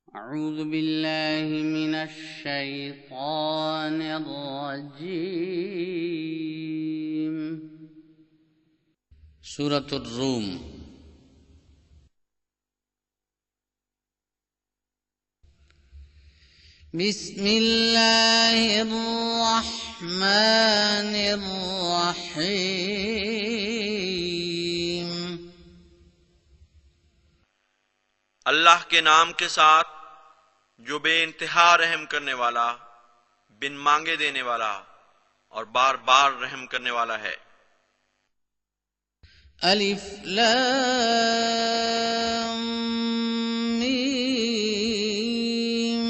أعوذ بالله من الشيطان الرجيم सूरत الروم بسم الله الرحمن الرحيم अल्लाह के नाम के साथ जो बेइंतहा रहम करने वाला, बिन मांगे देने वाला और बार बार रहम करने वाला है। अलिफ लाम मीम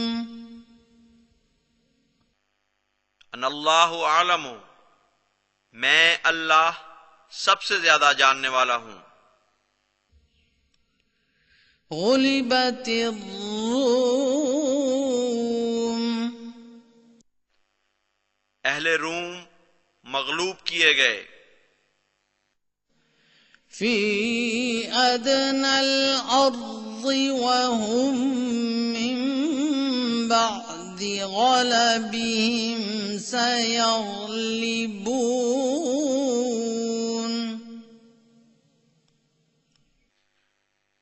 अनल्लाहु आलमु, मैं अल्लाह सबसे ज्यादा जानने वाला हूं। गुलिबतिर रूम, अहले रूम मगलूब किए गए। फी अदनल अर्ज़ि वहुम मिन बअदि गलबिहिम सयग़लिबून,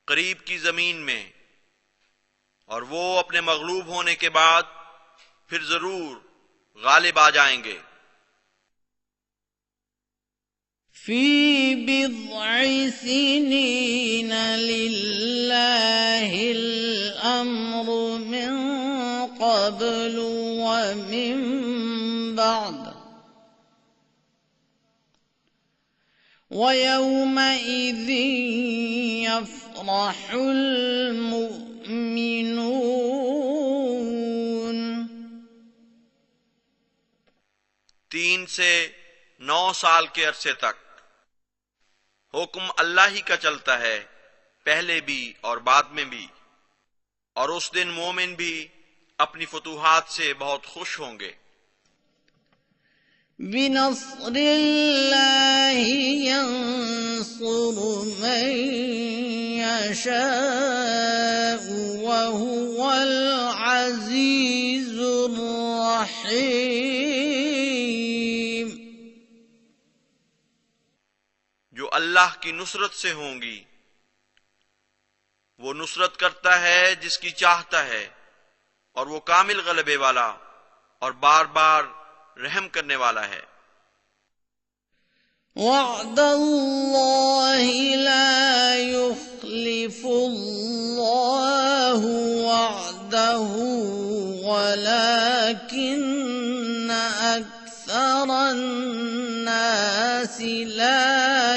करीब की जमीन में, और वो अपने मगलूब होने के बाद फिर जरूर गालिब आ जाएंगे। फी बिज़अ सिनीन लिल्लाहिल अम्रु मिन क़ब्लु व मिन बअद व यौमइज़िन यफ़रहुल मुमिनून। 3 से 9 साल के अरसे तक हुक्म अल्लाह ही का चलता है, पहले भी और बाद में भी, और उस दिन मोमिन भी अपनी फतूहात से बहुत खुश होंगे। बिनस्रिल्लाहि यंसुरु मन यशाअ व हुवल अज़ीज़ुर रहीम। जो अल्लाह की नुसरत से होंगी, वो नुसरत करता है जिसकी चाहता है, और वो कामिल गलबे वाला और बार बार रहम करने वाला है। वअदल्लाहि ला युख्लिफुल्लाहु वअदहु वलाकिन्न अक्सरन नासि ला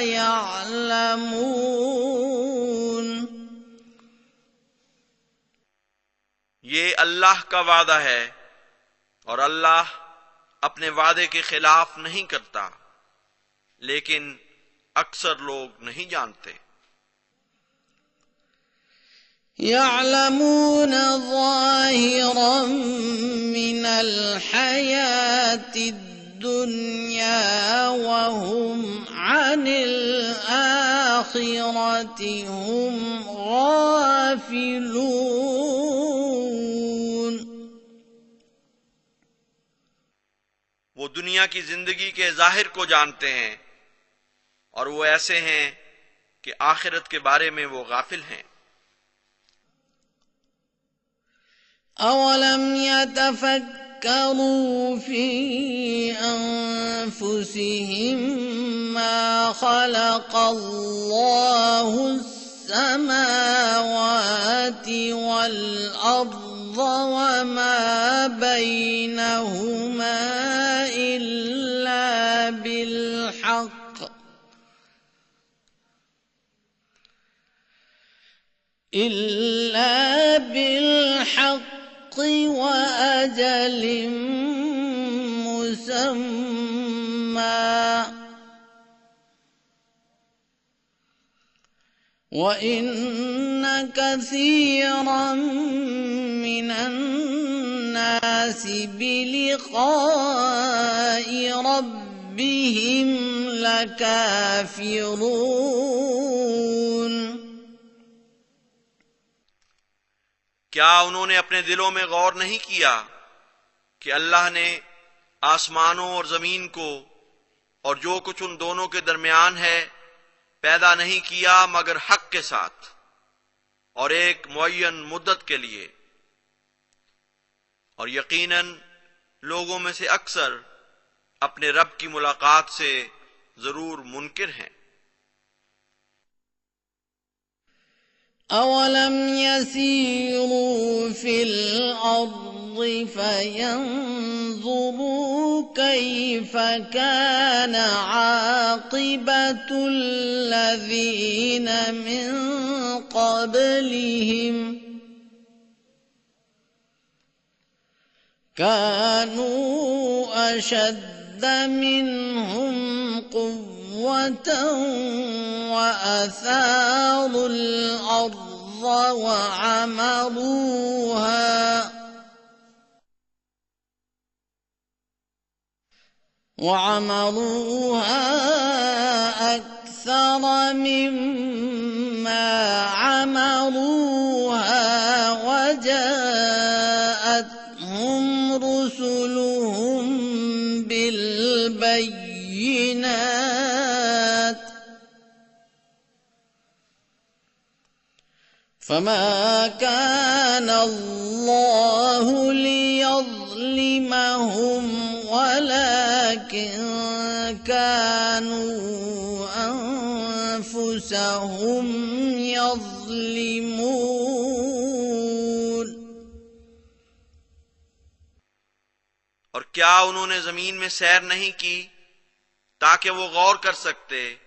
यअलमून। ये अल्लाह का वादा है, और अल्लाह अपने वादे के खिलाफ नहीं करता, लेकिन अक्सर लोग नहीं जानते। यअलमून ज़ाहिरन मिनल हयातिद दुनिया व हुम अनिल आखिरति हुम गाफिलून। वो दुनिया की जिंदगी के जाहिर को जानते हैं, और वो ऐसे हैं कि आखिरत के बारे में वो गाफिल हैं। अवलम यतफक्करू फी अन्फुसिहिम मा खलक़ल्लाहु अस्समावाति वल अर्ज़ वमा बैनहुमा इल्ला बिलहक़ वअजल मुसम्मा वइन्न कसीरन मिनन नासि बिलिक़ाइ रब्बिहिम लकाफ़िरून। क्या उन्होंने अपने दिलों में गौर नहीं किया कि अल्लाह ने आसमानों और जमीन को और जो कुछ उन दोनों के दरमियान है पैदा नहीं किया मगर हक के साथ और एक मुअय्यन मुद्दत के लिए। और यकीनन लोगों में से अक्सर अपने रब की मुलाकात से जरूर मुनकिर हैं। अवलम यसीरू फिल अर्ज़ि फयंज़ुरू कैफ़ कान आक़िबतुल लज़ीन मिन क़ब्लिहिम कानू अशद्द मिनहुम क़ुव्वतन व असारुल अर्ज़ وعمروها أكثر مما عمروها وجاءتهم رسلهم بالبينات فما كان الله ليظلمهم ولكن كانوا أنفسهم يظلمون। और क्या उन्होंने जमीन में सैर नहीं की ताकि वो गौर कर सकते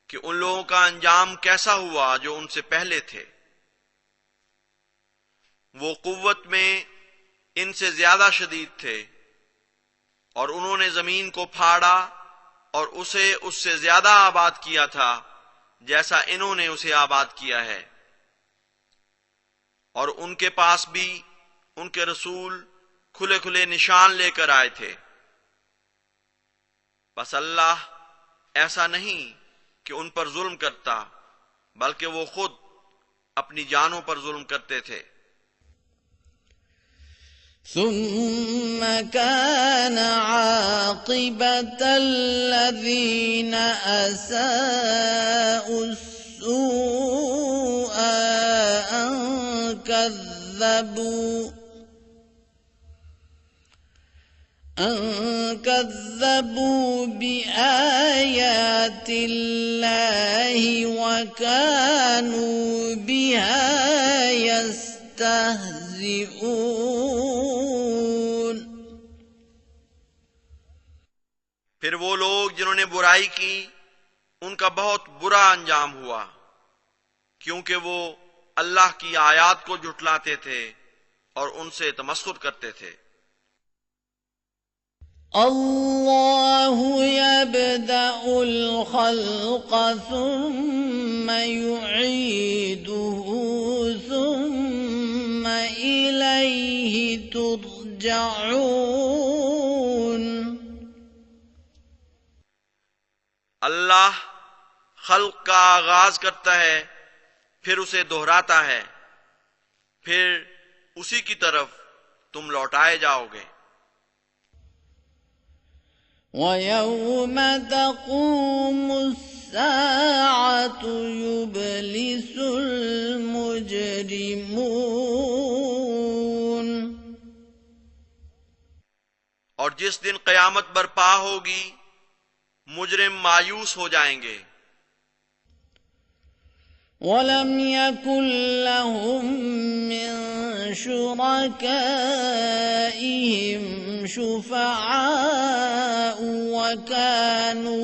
कि उन लोगों का अंजाम कैसा हुआ जो उनसे पहले थे। वो कुव्वत में इनसे ज्यादा शदीद थे और उन्होंने जमीन को फाड़ा और उसे उससे ज्यादा आबाद किया था जैसा इन्होंने उसे आबाद किया है। और उनके पास भी उनके रसूल खुले खुले निशान लेकर आए थे। बस अल्लाह ऐसा नहीं कि उन पर जुल्म करता बल्कि वो खुद अपनी जानों पर जुल्म करते थे। ثم كان عاقبة الذين أساءوا السوء أن كذبوا بآيات الله وكانوا بها يستهزئون। फिर वो लोग जिन्होंने बुराई की उनका बहुत बुरा अंजाम हुआ क्योंकि वो अल्लाह की आयात को झुटलाते थे और उनसे तमस्खुर करते थे। अल्लाहु यब्दउल खल्क़ सुम्मा युईदुहु सुम्मा इलैहि तुरजऊन। अल्लाह खल्क का आगाज करता है फिर उसे दोहराता है फिर उसी की तरफ तुम लौटाए जाओगे। वयौम तक़ूमु अस्साअतु युब्लिसुल मुजरिमून। और जिस दिन क़यामत बर्पा होगी मुजरिम मायूस हो जाएंगे। वलम यकुन लहुम मिन शुरकाइहिम शुफ़आउ वकानू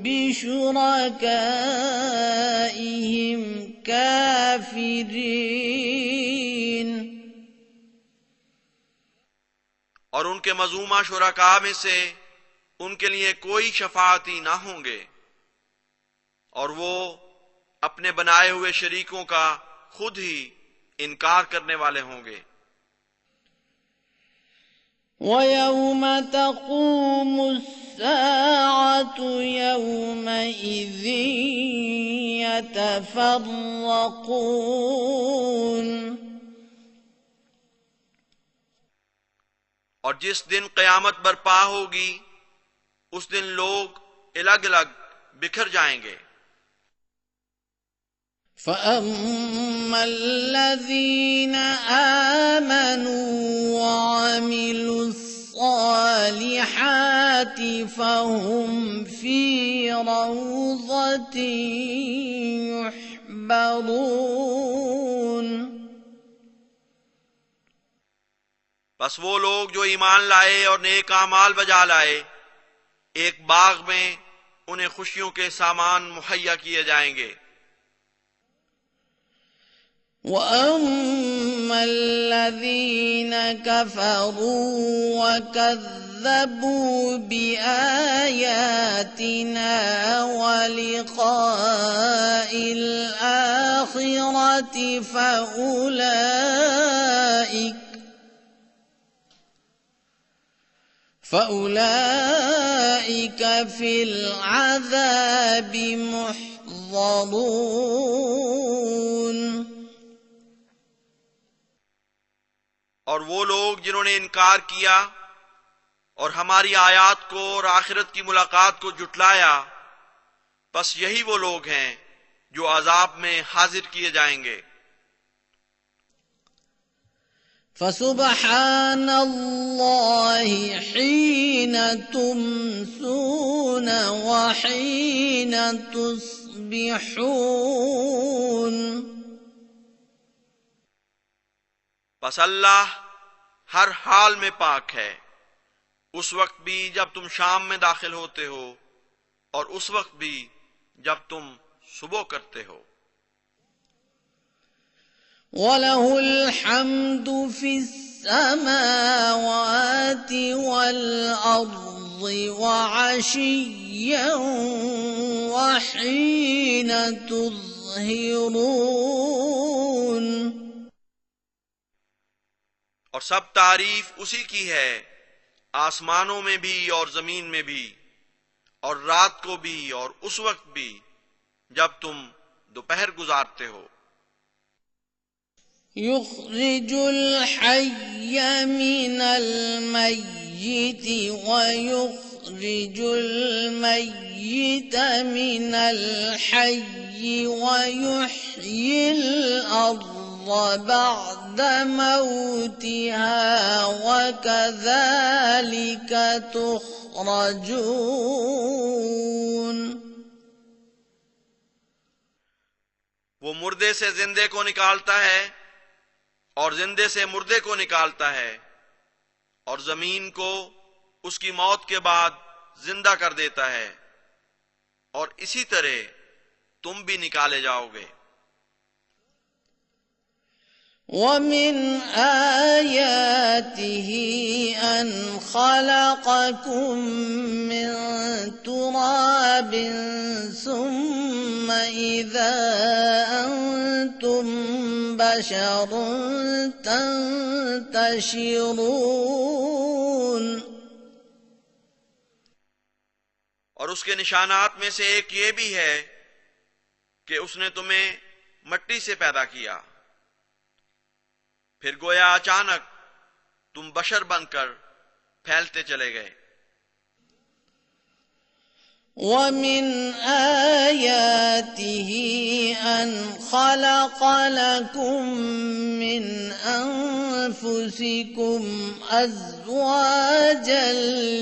बिशुरकाइहिम काफिरीन। और उनके मज़ूमा शुरका में से उनके लिए कोई शफाअती ना होंगे और वो अपने बनाए हुए शरीकों का खुद ही इनकार करने वाले होंगे। वयौम तक़ूमु अस्साअतु यौमइज़िन यतफ़र्रक़ून। और जिस दिन क़यामत बर्पा होगी उस दिन लोग अलग अलग बिखर जाएंगे। فَأَمَّا الَّذِينَ آمَنُوا وَعَمِلُوا الصَّالِحَاتِ فَهُمْ فِي رَوْضَةٍ يُحْبَرُونَ। बस वो लोग जो ईमान लाए और नेक आमाल बजा लाए, एक बाग में उन्हें खुशियों के सामान मुहैया किए जाएंगे। وَأَمَّا الَّذِينَ كَفَرُوا وَكَذَّبُوا بِآيَاتِنَا وَلِقَاءِ الْآخِرَةِ فَأُولَئِكَ فِي الْعَذَابِ مُحْضَرُونَ۔ और वो लोग जिन्होंने इनकार किया और हमारी आयात को और आखिरत की मुलाकात को जुटलाया, बस यही वो लोग हैं जो अजाब में हाजिर किए जाएंगे। فسبحان الله حين تمسون وحين تصبحون। बस अल्लाह हर हाल में पाक है, उस वक्त भी जब तुम शाम में दाखिल होते हो और उस वक्त भी जब तुम सुबह करते हो। وَلَهُ الْحَمْدُ فِي السَّمَاوَاتِ وَالْأَرْضِ وَعَشِيًّا وَحِينَ تُظْهِرُونَ। और सब तारीफ उसी की है, आसमानों में भी और जमीन में भी, और रात को भी और उस वक्त भी जब तुम दोपहर गुजारते हो। يخرج الحي من الميت ويخرج الميت من الحي ويحيي الأرض بعد موتها وكذلك تخرجون। वो मुर्दे से जिंदे को निकालता है और जिंदे से मुर्दे को निकालता है और जमीन को उसकी मौत के बाद जिंदा कर देता है, और इसी तरह तुम भी निकाले जाओगे। وَمِنْ آيَاتِهِ أَنْ خَلَقَكُم مِّن تُرَابٍ ثُمَّ إِذَا أَنْتُمْ بَشَرٌ تَنْتَشِرُونَ। और उसके निशानात में से एक ये भी है कि उसने तुम्हें मिट्टी से पैदा किया, फिर गोया अचानक तुम बशर बनकर फैलते चले गए। وَمِنْ آيَاتِهِ أَنْ خَلَقَ لَكُم مِّنْ أَنفُسِكُمْ أَزْوَاجًا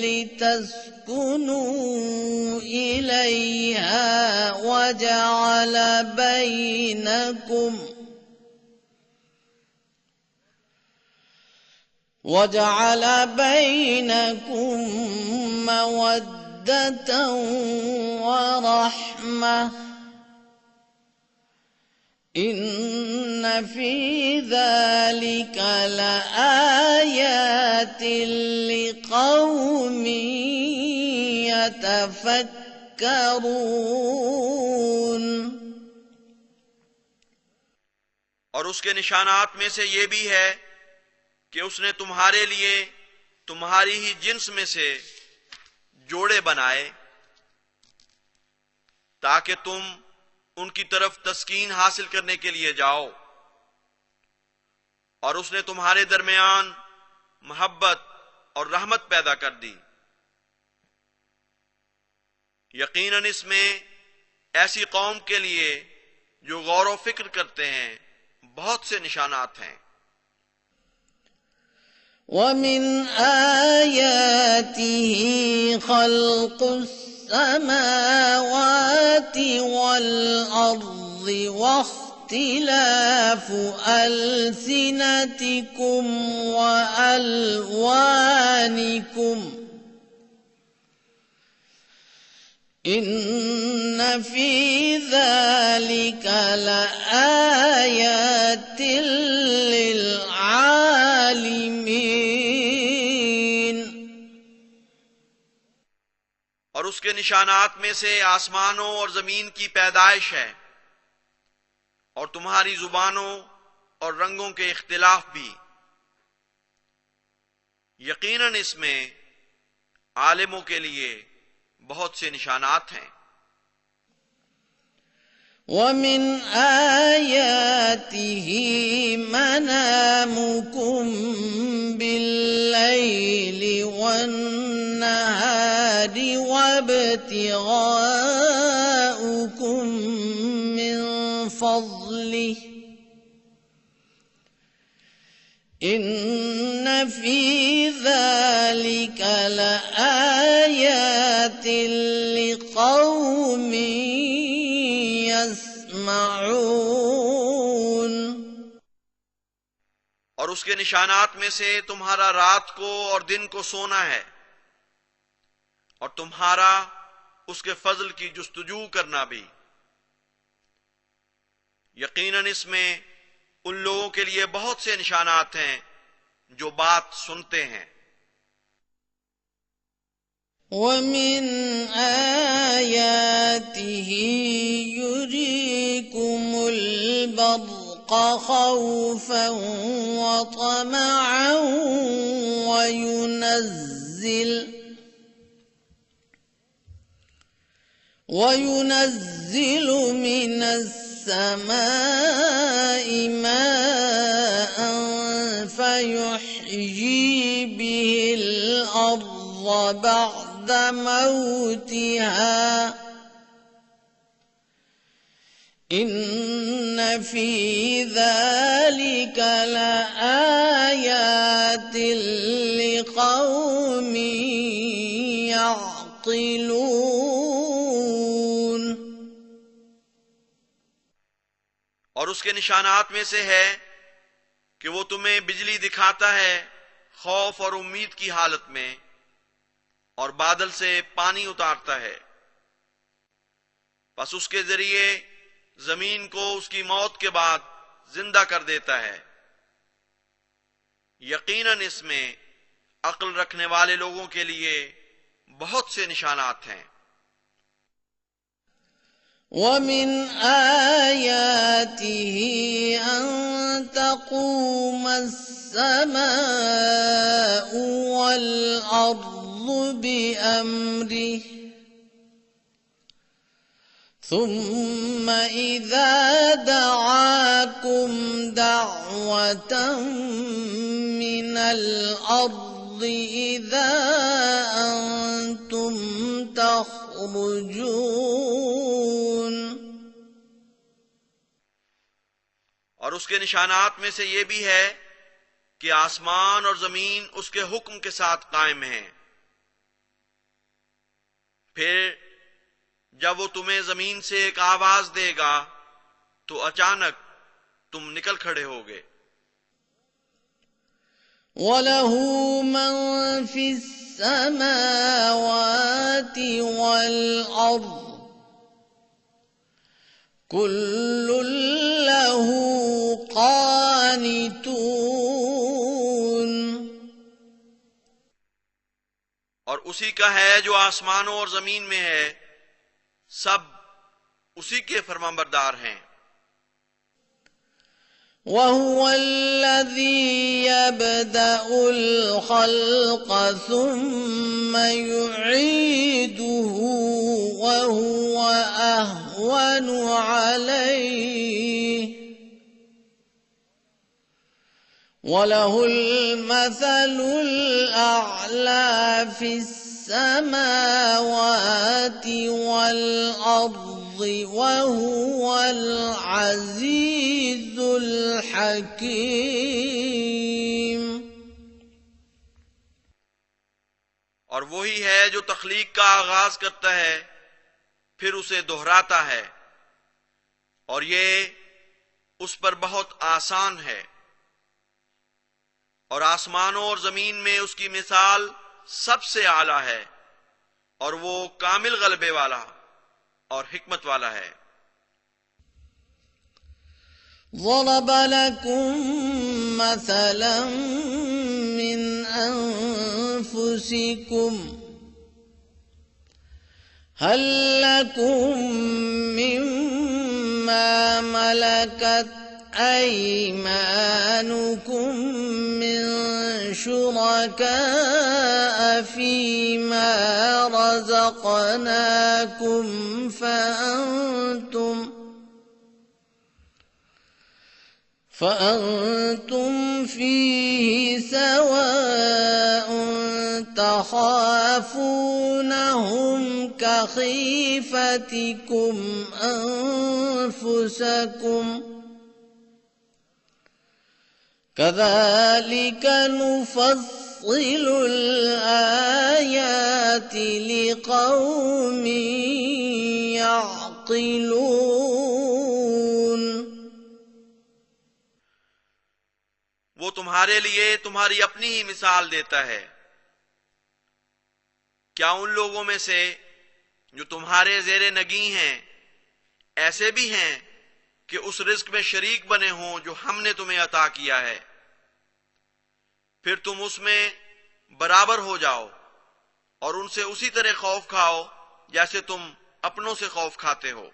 لِتَسْكُنُوا إِلَيْهَا وَجَعَلَ بَيْنَكُم مَّوَدَّةً وَرَحْمَةً ۚ إِنَّ فِي ذَلِكَ لَآيَاتٍ لِقَوْمٍ يَتَفَكَّرُونَ۔ और उसके निशानात में से ये भी है कि उसने तुम्हारे लिए तुम्हारी ही जिन्स में से जोड़े बनाए ताकि तुम उनकी तरफ तस्कीन हासिल करने के लिए जाओ, और उसने तुम्हारे दरमियान मोहब्बत और रहमत पैदा कर दी। यकीनन इसमें ऐसी कौम के लिए जो गौर व फिक्र करते हैं बहुत से निशानात हैं। वमिन आयातिही खल्क़ुस समावाति वल अर्ज़ि वख्तिलाफु अल्सिनतिकुम व अल्वानिकुम इन्न फी ज़ालिका लआयातिल लिल आलिमीन। और उसके निशानात में से आसमानों और जमीन की पैदाइश है और तुम्हारी जुबानों और रंगों के इख्तिलाफ भी। यकीनन इसमें आलिमों के लिए बहुत से निशानात हैं। वमिन आयातिही मनामुकुम बिल्लैलि वन्नहारि वब्तिगाउकुम मिन फज़्लिहि इन्न फी ज़ालिका लआयातिन लिक़ौमिन यस्मऊन। और उसके निशानात में से तुम्हारा रात को और दिन को सोना है और तुम्हारा उसके फजल की जुस्तजू करना भी। यकीनन इसमें उन लोगों के लिए बहुत से निशानात हैं जो बात सुनते हैं। वमिन आयातिही युरीकुमुल बर्क़ा खौफ़न व तमअन वयुनज़्ज़िल मिनस समाइ माअन फयुह्यी बिहिल अर्ज़ बअद मौतिहा इन्न फी ज़ालिका लआयातिन लिक़ौमिन यअक़िलून। और उसके निशानात में से है कि वो तुम्हें बिजली दिखाता है खौफ और उम्मीद की हालत में और बादल से पानी उतारता है, बस उसके जरिए जमीन को उसकी मौत के बाद जिंदा कर देता है। यकीनन इसमें अक्ल रखने वाले लोगों के लिए बहुत से निशानात हैं। वमिन आयातिही अन तक़ूमस समाउ वल अर्ज़ु बिअम्रिही ثم إذا دعاكم دعوة من الأرض إذا أنتم تخرجون। और उसके निशानात में से ये भी है कि आसमान और जमीन उसके हुक्म के साथ कायम हैं। फिर जब वो तुम्हें जमीन से एक आवाज देगा तो अचानक तुम निकल खड़े होगे। वलहु मन फिस समावाति वल अर्ज़ कुल्लुन लहु क़ानितून। और उसी का है जो आसमानों और जमीन में है, सब उसी के फरमाबरदार हैं। वहुवल्लज़ी यब्दउल खल्क़ सुम्मा युईदुहु वहुव अहवनु अलैहि वलहुल मसलुल अअला फिस्समावाति वल अर्ज़ि वहुवल अज़ीज़ुल हकीम। और वही है जो तख्लीक का आगाज करता है फिर उसे दोहराता है, और ये उस पर बहुत आसान है। और आसमानों और जमीन में उसकी मिसाल सबसे आला है, और वो कामिल गलबे वाला और हिकमत वाला है। ضرب لكم مثلا من أنفسكم هل لكم مما ملكت أيمانكم من شركاء فيما رزقناكم فأنتم فيه سواء تخافونهم كخيفتكم أنفسكم كذلك نفصل الآيات لقوم يعقلون। वो तुम्हारे लिए तुम्हारी अपनी ही मिसाल देता है। क्या उन लोगों में से जो तुम्हारे जेरे नगी हैं ऐसे भी हैं कि उस रिस्क में शरीक बने हों जो हमने तुम्हें अता किया है, फिर तुम उसमें बराबर हो जाओ और उनसे उसी तरह खौफ खाओ जैसे तुम अपनों से खौफ खाते हो।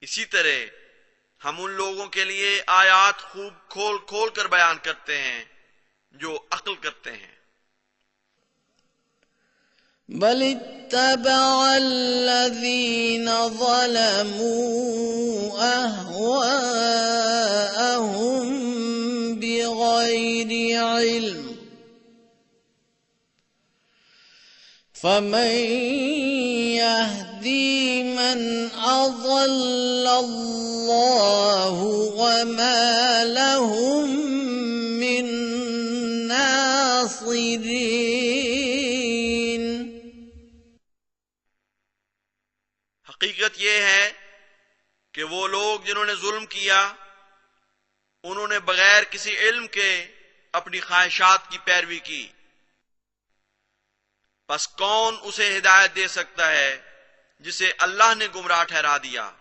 इसी तरह हम उन लोगों के लिए आयात खूब खोल खोल कर बयान करते हैं जो अक्ल करते हैं। बल इत्तबअल्लज़ीन ज़लमू अहवाअहुम बिग़ैरि इल्म फमन यहदी मन अज़ल्लल्लाहु वमा लहुम मिन नासिरीन। हकीकत यह है कि वो लोग जिन्होंने जुल्म किया उन्होंने बगैर किसी इल्म के अपनी ख्वाहिशात की पैरवी की, बस कौन उसे हिदायत दे सकता है जिसे अल्लाह ने गुमराह ठहरा दिया,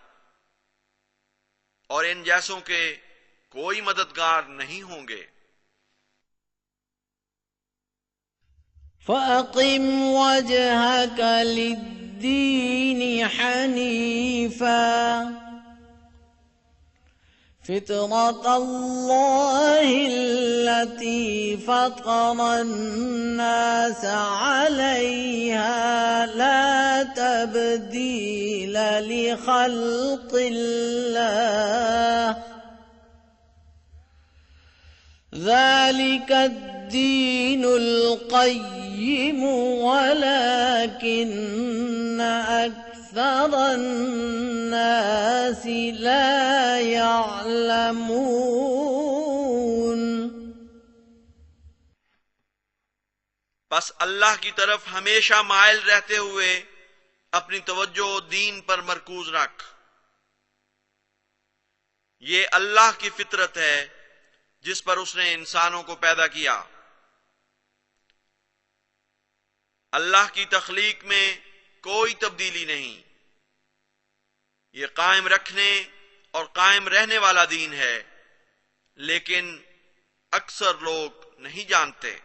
और इन जैसों के कोई मददगार नहीं होंगे। फ़अक़िम वजहक लिद्दीन हनीफ़ा फ़ितरतल्लाहिल्लती फ़तरन्नास अलैहा ला तब्दील लिख़ल्क़िल्लाह ज़ालिकद्दीनुल क़य्यिम वलाकिन्न अक्सरन्नास ला यअलमून। बस अल्लाह की तरफ हमेशा माइल रहते हुए अपनी तवज्जो दीन पर मरकूज रख। ये अल्लाह की फितरत है जिस पर उसने इंसानों को पैदा किया। अल्लाह की तख्लीक में कोई तब्दीली नहीं। ये कायम रखने और कायम रहने वाला दीन है, लेकिन अक्सर लोग नहीं जानते।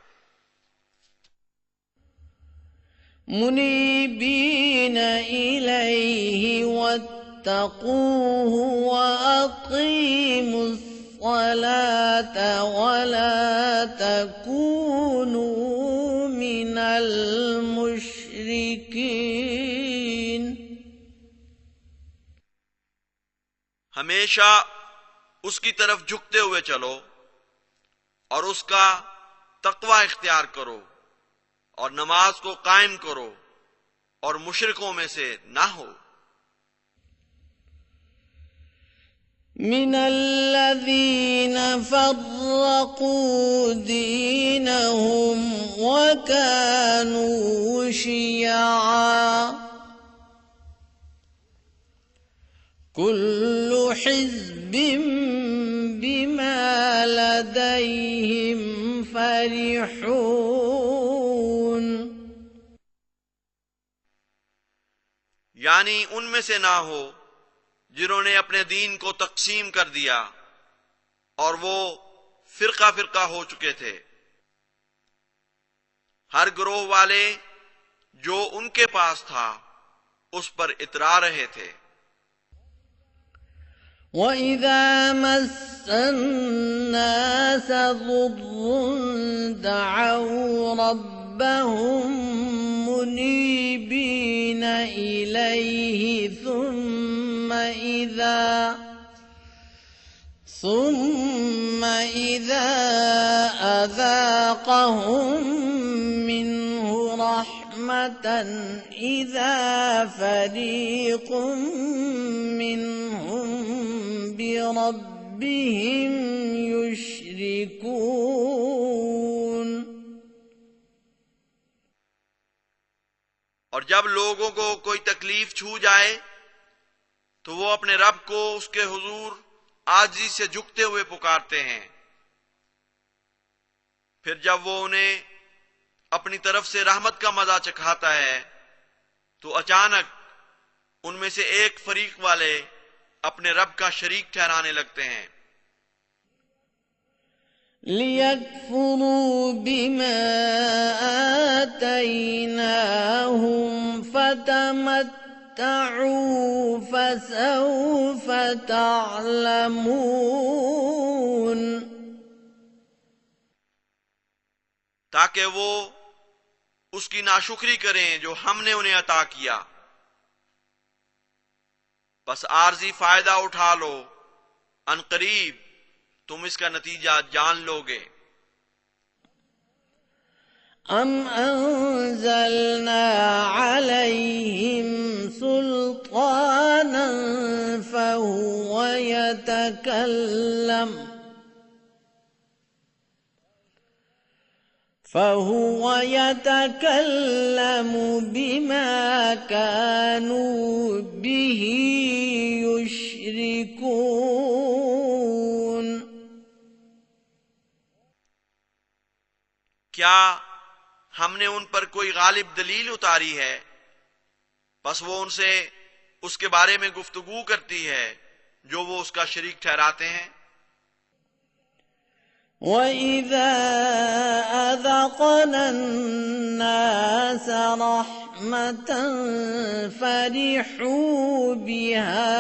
मुनीबीन इलैहि वत्तक़ूहु वअक़ीमुस सलात वला तकूनू मिनल मुश्रिकीन। हमेशा उसकी तरफ झुकते हुए चलो और उसका तकवा इख्तियार करो और नमाज को कायम करो और मुशरिकों में से ना हो। मिनल्लज़ीन फ़र्रक़ू दीनहुम व कानू शियआ कुल्लु हिज़्बिम बिमा लदैहिम फ़रिहून। यानी उनमें से ना हो जिन्होंने अपने दीन को तकसीम कर दिया और वो फिरका फिरका हो चुके थे। हर गिरोह वाले जो उनके पास था उस पर इतरा रहे थे। وَإِذَا مَسَّ النَّاسَ ضُرٌّ دَعَوْا رَبَّهُم مُنِيبِينَ إِلَيْهِ ثُمَّ إِذَا أَذَاقَهُم مِّنْهُ رَحْمَةً إِذَا فَرِيقٌ مِّنْهُم بربهم युश्रिकून। और जब लोगों को कोई तकलीफ छू जाए तो वो अपने रब को उसके हुजूर आजिज़ी से झुकते हुए पुकारते हैं। फिर जब वो उन्हें अपनी तरफ से रहमत का मजा चखाता है तो अचानक उनमें से एक फरीक वाले अपने रब का शरीक ठहराने लगते हैं। लियकफुरू बिमा आतैनाहुम फतमत्तऊ फसौफ तअलमून। ताकि वो उसकी नाशुक्री करें जो हमने उन्हें अता किया। बस आर्जी फायदा उठा लो, अनकरीब तुम इसका नतीजा जान लोगे। अम अंज़लना अलैहिम सुल्तानन फहुव यतकल्लमु बिमा कानू बिही युश्रिकून। क्या हमने उन पर कोई गालिब दलील उतारी है? बस वो उनसे उसके बारे में गुफ्तगू करती है जो वो उसका शरीक ठहराते हैं। वइज़ा अज़क़ना अन्नास रहमतन फरिहू बिहा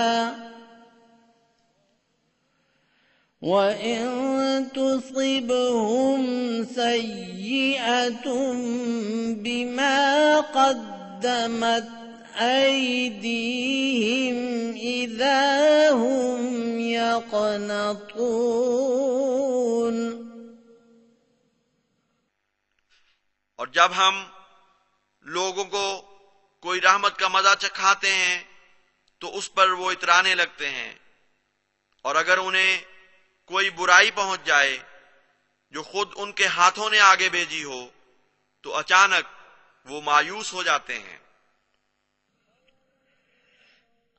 वइन तुसिबहुम सय्यिअतुन बिमा क़द्दमत अयदीहिम इज़ा हुम यक़नतून। और जब हम लोगों को कोई रहमत का मजा चखाते हैं तो उस पर वो इतराने लगते हैं, और अगर उन्हें कोई बुराई पहुंच जाए जो खुद उनके हाथों ने आगे भेजी हो तो अचानक वो मायूस हो जाते हैं।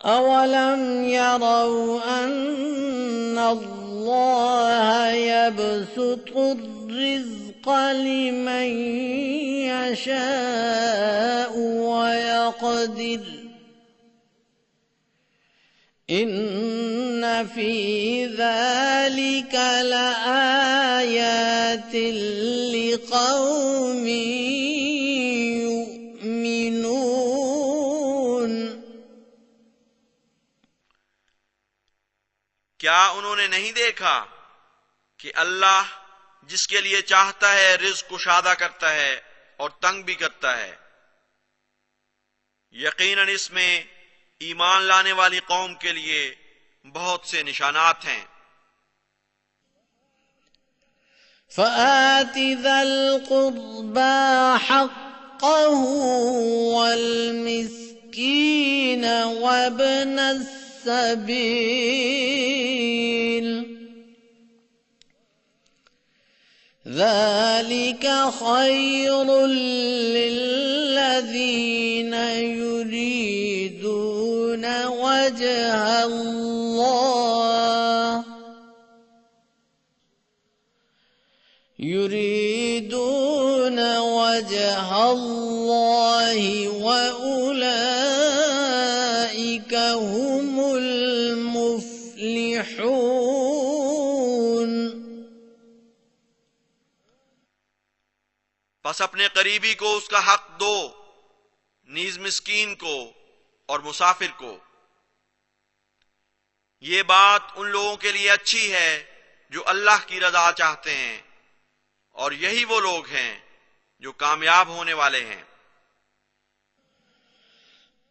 अवलम यरौ अन्नल्लाह यबसुतुर्रिज़्क़ लिमन यशाअु व यक़दिर इन्न फी ज़ालिक लआयातिन लिक़ौमिन युमिनून। क्या उन्होंने नहीं देखा कि अल्लाह जिसके लिए चाहता है रिज़्क़ कुशादा करता है और तंग भी करता है। यकीनन इसमें ईमान लाने वाली कौम के लिए बहुत से निशानात हैं। فآت ذا القربى حقه والمسكين وابن السبيل ذلك خير للذين يريدون وجه الله وأولئك هم المفلحون। बस अपने करीबी को उसका हक दो, नीज मिस्कीन को और मुसाफिर को। ये बात उन लोगों के लिए अच्छी है जो अल्लाह की रजा चाहते हैं, और यही वो लोग हैं जो कामयाब होने वाले हैं।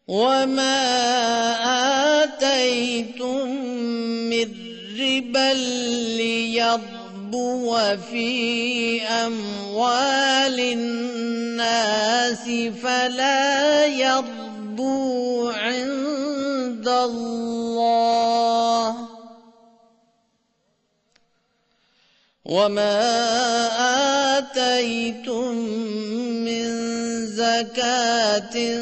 वमा आतैतुम मिर रिबल लियर्बुव फी अम्वालिन्नास फला यर्बु इंदल्लाह वमा आतैतुम मिन ज़कातिन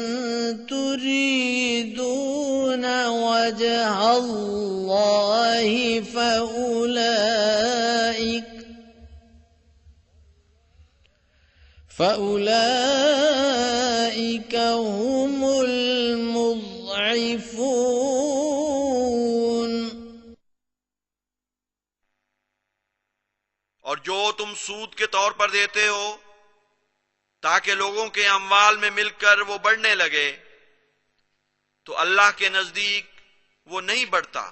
तुरीदून वजहल्लाहि फउलाइक हुमुल मुज़इफून। और जो तुम सूद के तौर पर देते हो ताकि लोगों के अमवाल में मिलकर वो बढ़ने लगे, तो अल्लाह के नजदीक वो नहीं बढ़ता।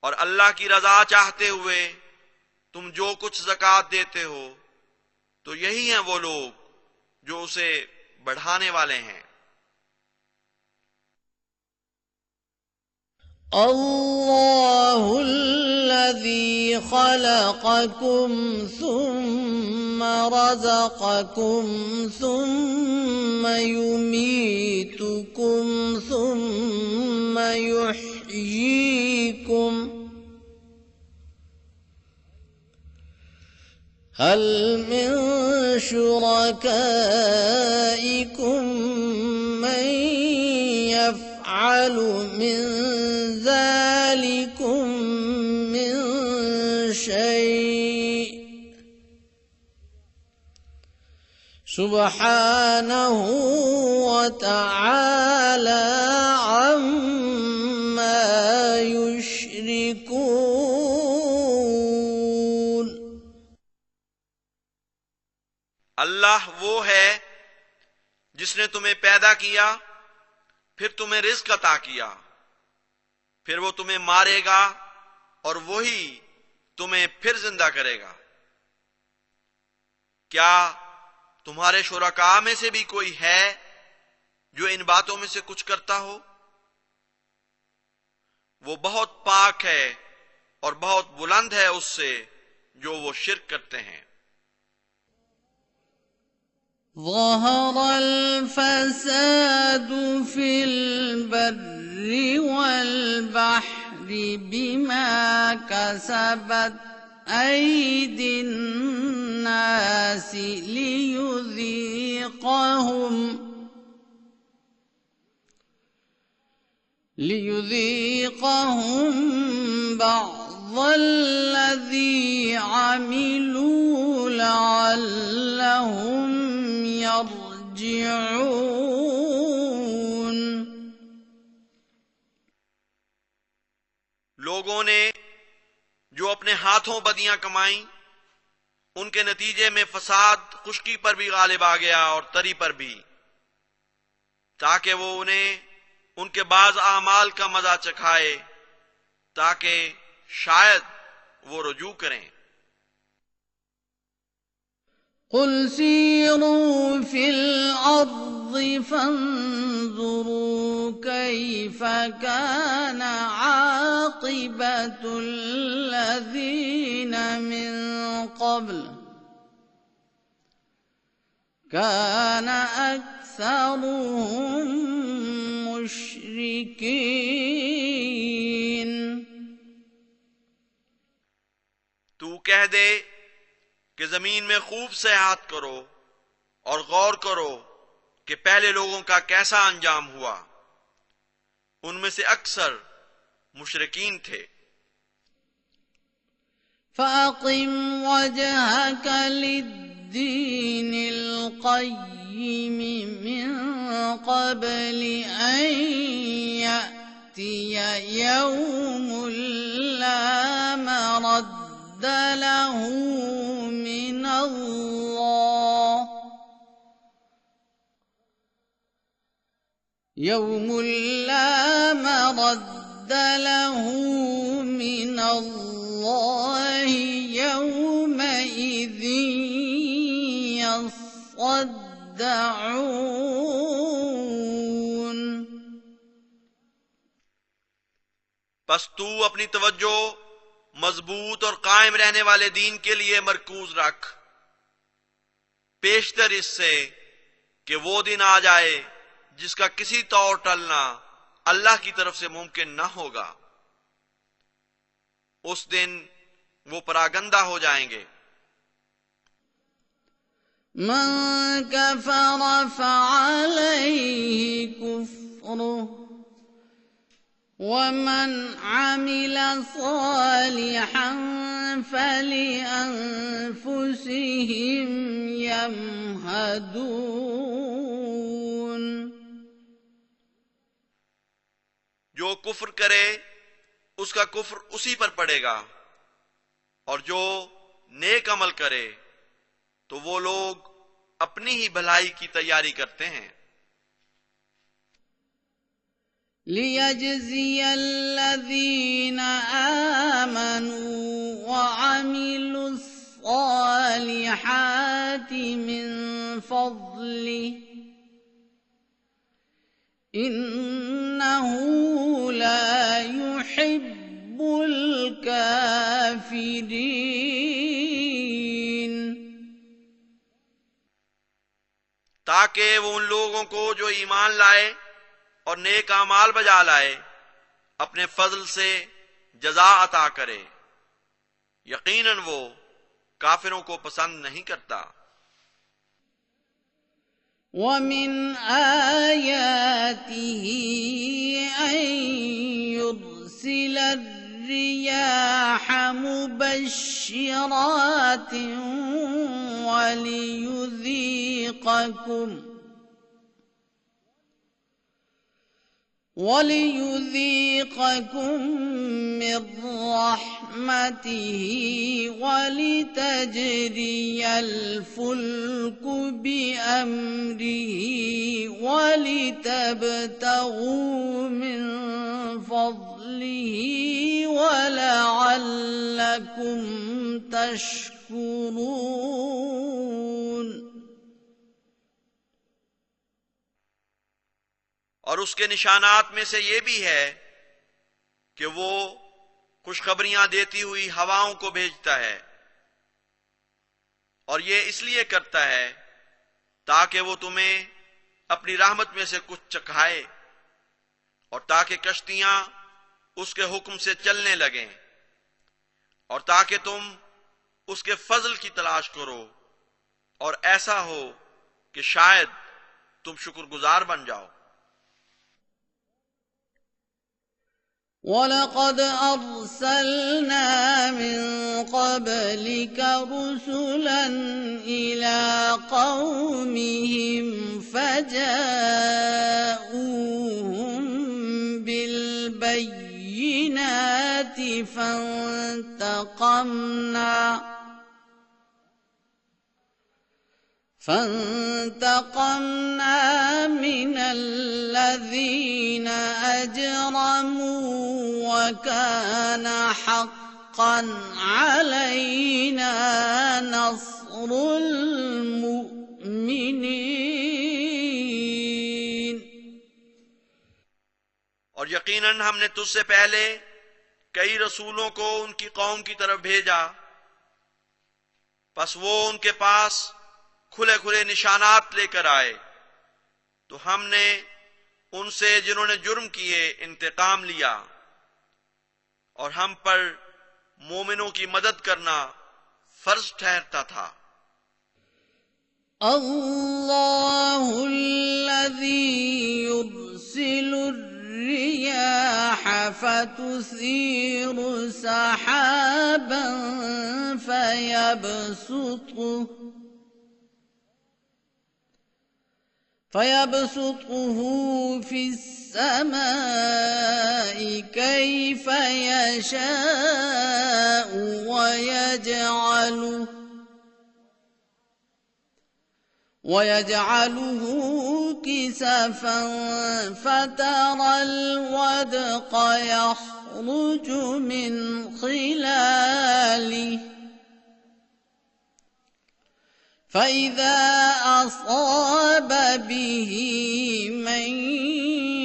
और अल्लाह की रजा चाहते हुए तुम जो कुछ ज़कात देते हो, तो यही हैं वो लोग जो उसे बढ़ाने वाले हैं। अल्लाहुल्लज़ी खलक़कुम सुम्मा रज़क़कुम सुम्मा युमीतुकुम सुम्मा युह्यीकुम हल मिन शुरकाइकुम मन यफ़अलु मिन ज़ालिकुम मिन शै' सुब्हानहु व तआला अम्मा युश्रिकून। अल्लाह वो है जिसने तुम्हें पैदा किया, फिर तुम्हें रिज़्क़ अता किया, फिर वो तुम्हें मारेगा और वही तुम्हें फिर जिंदा करेगा। क्या तुम्हारे शुरका में से भी कोई है जो इन बातों में से कुछ करता हो? वो बहुत पाक है और बहुत बुलंद है उससे जो वो शिर्क करते हैं। ज़हरल फ़सादु फ़िल बर्रि वल बहरि बिमा कसबत ऐदिन नासि लियुज़ीक़हुम बअज़ल्लज़ी अमिलू लअल्लहुम यर्जिऊन। लोगों ने जो अपने हाथों बदियां कमाई, उनके नतीजे में फसाद खुश्की पर भी गालिब आ गया और तरी पर भी, ताकि वो उन्हें उनके बाज आमाल का मजा चखाए, ताकि शायद वो रुजू करें। कुल सीरू फिल अर्द فانظروا كيف كان عاقبة الذين من قبل كان أكثرهم مشركين. तू कह दे कि जमीन में खूब सयाहत करो और गौर करो कि पहले लोगों का कैसा अंजाम हुआ। उनमें से अक्सर मुशरिकीन थे। فأقم وجهك للدين القيم من قبل أن يأتي يوم لا مرد له من الله يوم لا مرد له من الله يومئذ يصدعون. बस तू अपनी तवज्जो मजबूत और कायम रहने वाले दीन के लिए मरकूज रख, पेशतर इससे कि वो दिन आ जाए जिसका किसी तौर टलना अल्लाह की तरफ से मुमकिन न होगा। उस दिन वो परागंदा हो जाएंगे। मन कफर फअलैहि कुफ्रुहु वमन अमिल सालिहन फलिअन्फुसिहिम यमहदून. जो कुफ्र करे उसका कुफ्र उसी पर पड़ेगा, और जो नेक अमल करे तो वो लोग अपनी ही भलाई की तैयारी करते हैं। लियजज़िय अल्लज़ीना आमनू वअमिलु स्सालिहाति मिन फ़ज़लिहि इन्नहू ला युहिब्बुल काफिरीन. ताकि वो उन लोगों को जो ईमान लाए और नेक अमाल बजा लाए अपने फजल से जजा अता करे। यकीनन वो काफिरों को पसंद नहीं करता। वमिन आयातिही अन युरसिला الرياح مبشرات وليذيقكم من رحمته ولتجري الفلك بأمره ولتبتغوا من فضله ولعلكم تشكرون. और उसके निशानात में से ये भी है कि वो खुशखबरियां देती हुई हवाओं को भेजता है, और ये इसलिए करता है ताकि वो तुम्हें अपनी रहमत में से कुछ चखाए और ताकि कश्तियां उसके हुक्म से चलने लगें और ताकि तुम उसके फजल की तलाश करो, और ऐसा हो कि शायद तुम शुक्रगुजार बन जाओ। वलक़द अर्सलना मिन क़ब्लिक रुसुलन इला क़ौमिहिम फ़जाऊहुम बिलबय्यिनाति فانتقمنا من الذين أجرموا وكان حقا علينا نصر المؤمنين. यकीनन हमने तुझसे पहले कई रसूलों को उनकी कौम की तरफ भेजा, बस वो उनके पास खुले खुले निशानात लेकर आए, तो हमने उनसे जिन्होंने जुर्म किए इंतकाम लिया, और हम पर मोमिनों की मदद करना फर्ज ठहरता था। अल्लाहुल्लज़ी युर्सिलुर्रियाह फतुसीरु सहाबन फयबसुतुहु फिस्समाइ कैफ यशाअ वयजअलुहु किसफन फतरा الودق يخرج من خلاله فإذا أصاب به من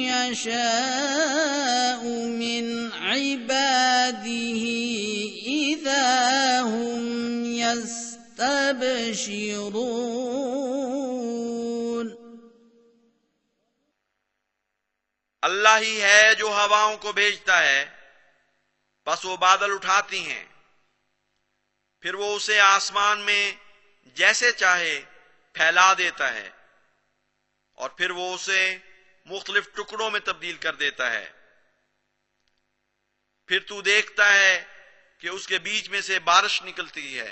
يشاء من عباده إذا هم يستبشرون। अल्लाह ही है जो हवाओं को भेजता है, बस वो बादल उठाती हैं, फिर वो उसे आसमान में जैसे चाहे फैला देता है, और फिर वो उसे मुख्तलिफ टुकड़ों में तब्दील कर देता है। फिर तू देखता है कि उसके बीच में से बारिश निकलती है।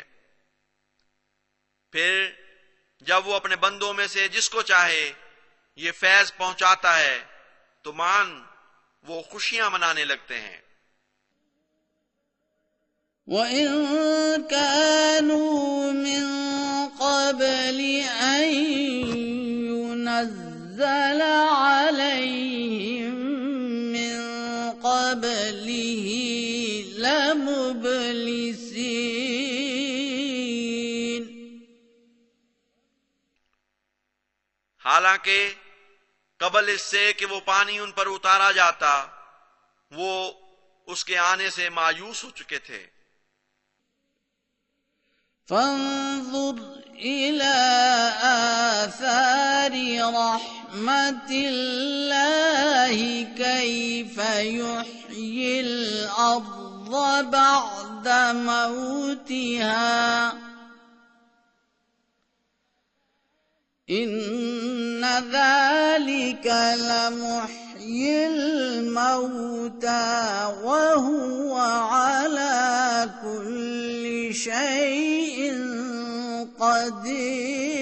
फिर जब वो अपने बंदों में से जिसको चाहे ये फैज पहुंचाता है, तो वो खुशियां मनाने लगते हैं। وَإِن كَانُوا مِن قَبْلِ أَن يُنَزَّلَ عَلَيْهِم مِّن قَبْلِهِ لَمُبْلِسِينَ। हालांकि कबल इससे कि वो पानी उन पर उतारा जाता, वो उसके आने से मायूस हो चुके थे। فانظر إلى آثار رحمة الله كيف يحيي الأرض بعد موتها إن ذلك لمحيي الموتى وهو على كل شيء قدير।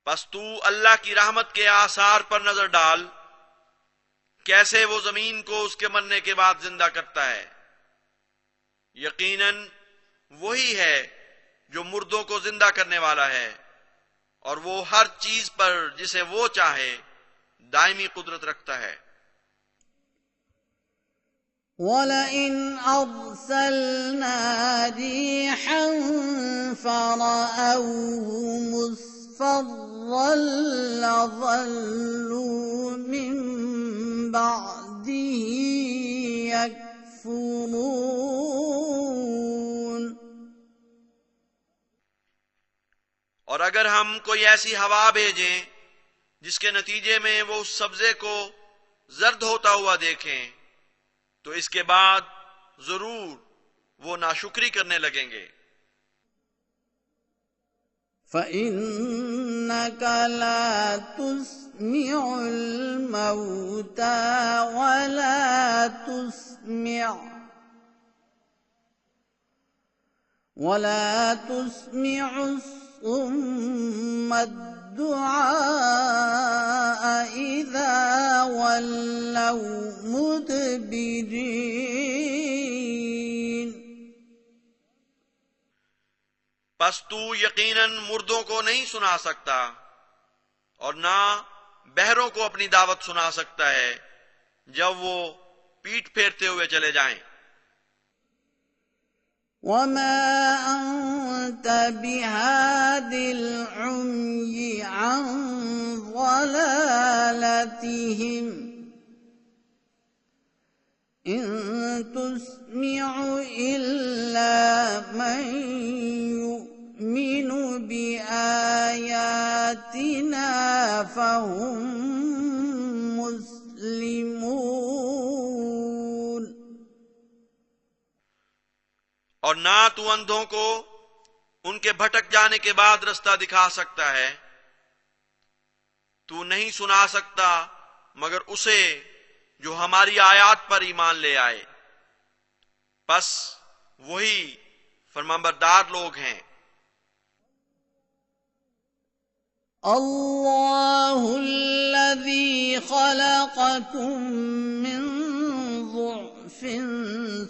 बस तू अल्लाह की रहमत के आसार पर नजर डाल, कैसे वो जमीन को उसके मरने के बाद जिंदा करता है। यकीनन वही है जो मुर्दों को जिंदा करने वाला है, और वो हर चीज पर जिसे वो चाहे दायमी कुदरत रखता है। وَلَئِنْ أَرْسَلْنَا رِيحًا فَرَأَوْهُ مُصْفَرًّا لَظَلُّوا مِنْ بَعْدِهِ يَكْفُرُونَ। और अगर हम कोई ऐसी हवा भेजें जिसके नतीजे में वो उस सब्जे को जर्द होता हुआ देखें, तो इसके बाद जरूर वो नाशुक्री करने लगेंगे। فَإِنَّكَ لَا تُسْمِعُ الْمَوْتَى ولا تسمع الصم الدعاء إذا ولوا مدبرين। बस तू यकीनन मुर्दों को नहीं सुना सकता, और ना बहरों को अपनी दावत सुना सकता है जब वो पीठ फेरते हुए चले जाएं। وما أنت بهاد العمي عن ضلالتهم إن تسمع إلا من يؤمن بآياتنا فهم مسلمون। और ना तू अंधों को उनके भटक जाने के बाद रास्ता दिखा सकता है, तू नहीं सुना सकता मगर उसे जो हमारी आयात पर ईमान ले आए, बस वही फरमाबरदार लोग हैं। अल्लाहुल्लज़ी खलक़कुम मिन ज़ुअफ़िन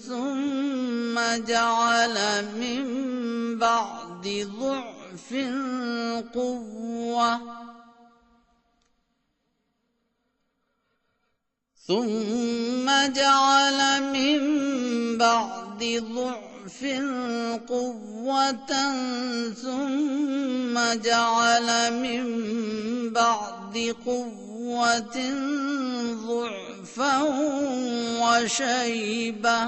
सुम्मा जअल मिन बअदि ज़ुअफ़िन क़ुव्वा ثم جعل من بعد ضعف قوة ثم جعل من بعد قوة ضعفا وشيبة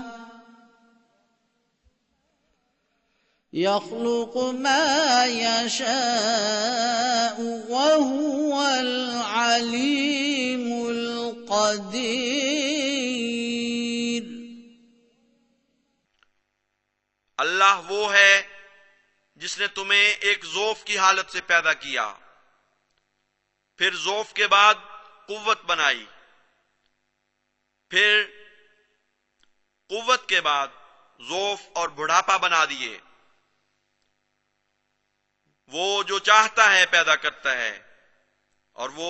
يخلق ما يشاء وهو العليم القدير। अल्लाह वो है जिसने तुम्हें एक ज़ौफ की हालत से पैदा किया, फिर ज़ौफ के बाद कुव्वत बनाई, फिर कुव्वत के बाद ज़ौफ और बुढ़ापा बना दिए। वो जो चाहता है पैदा करता है और वो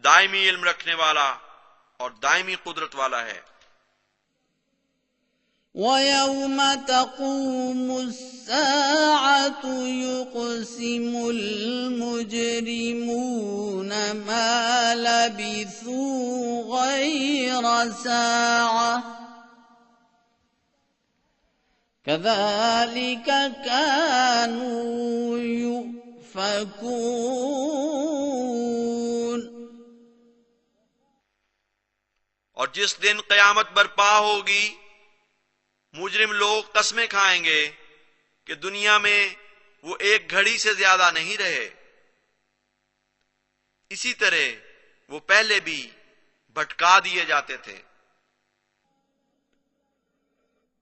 दायमी इल्म रखने वाला और दायमी कुदरत वाला है। وَيَوْمَ تَقُومُ السَّاعَةُ يُقْسِمُ الْمُجْرِمُونَ مَا لَبِثُوا غَيْرَ سَاعَةٍ كَذَلِكَ كَانُوا يُؤْفَكُونَ। और जिस दिन क़यामत बर्पा होगी, मुजरिम लोग कस्में खाएंगे कि दुनिया में वो एक घड़ी से ज्यादा नहीं रहे। इसी तरह वो पहले भी भटका दिए जाते थे।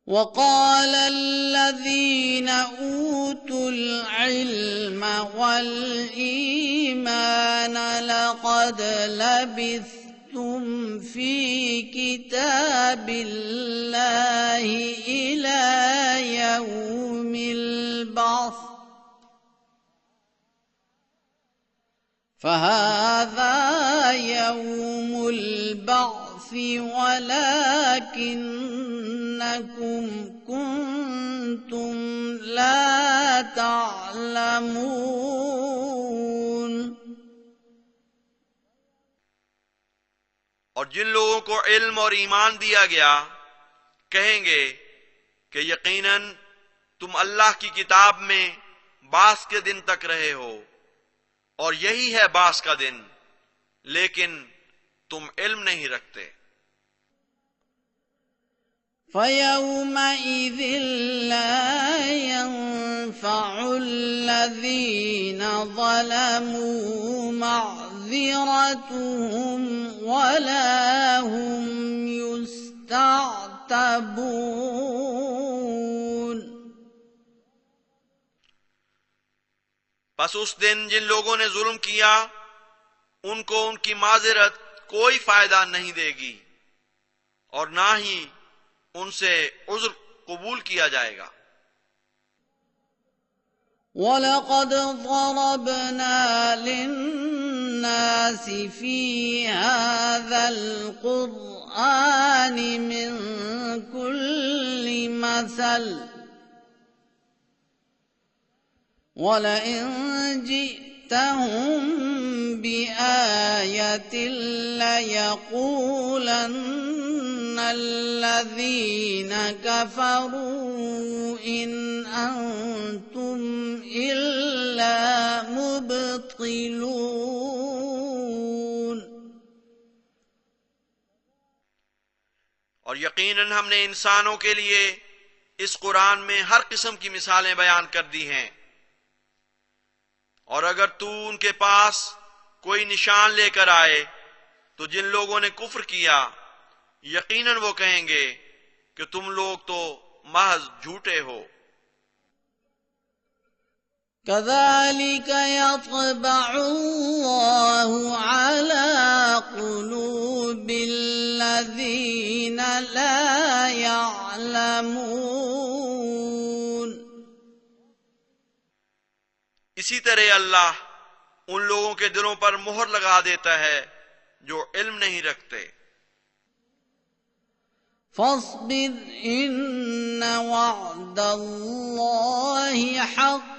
وقال الذين أوتوا العلم والإيمان لقد لبثتم في كتاب الله إلى يوم البعث فهذا يوم البعث ولكنكم كنتم لا تعلمون। और जिन लोगों को इल्म और ईमान दिया गया कहेंगे कि यकीनन तुम अल्लाह की किताब में बास के दिन तक रहे हो और यही है बास का दिन, लेकिन तुम इल्म नहीं रखते। فَيَوْمَئِذٍ لَّا يَنفَعُ الَّذِينَ ظَلَمُوا مَعْذِرَتُهُمْ وَلَا هُمْ يُسْتَعْتَبُونَ। बस उस दिन जिन लोगों ने जुल्म किया उनको उनकी माजिरत कोई फायदा नहीं देगी और ना ही उनसे उज़्र कबूल किया जाएगा। وَلَقَدْ ضَرَبْنَا لِلنَّاسِ فِي هَذَا الْقُرْآنِ مِنْ كُلِّ مَثَلٍ وَلَئِنْ جِئْتَهُمْ بِآيَةٍ لَيَقُولَنَّ الذين كفروا إن أنتم إلا مبطلون. और यकीनन हमने इंसानों के लिए इस कुरान में हर किस्म की मिसालें बयान कर दी हैं, और अगर तू उनके पास कोई निशान लेकर आए तो जिन लोगों ने कुफ्र किया यकीनन वो कहेंगे कि तुम लोग तो महज झूठे हो। كذلك يطبع الله على قلوب الذين لا يعلمون. इसी तरह अल्लाह उन लोगों के दिलों पर मोहर लगा देता है जो इल्म नहीं रखते। فاصبر إن وعد الله حق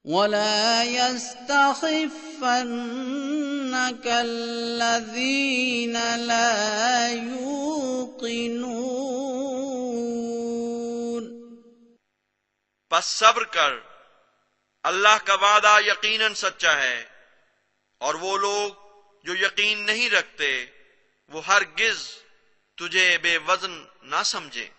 ولا يستخفنك الذين لا يوقنون. बस सब्र कर, अल्लाह का वादा यकीनन सच्चा है, और वो लोग जो यकीन नहीं रखते वो हरगिज तुझे बेवजन ना समझे।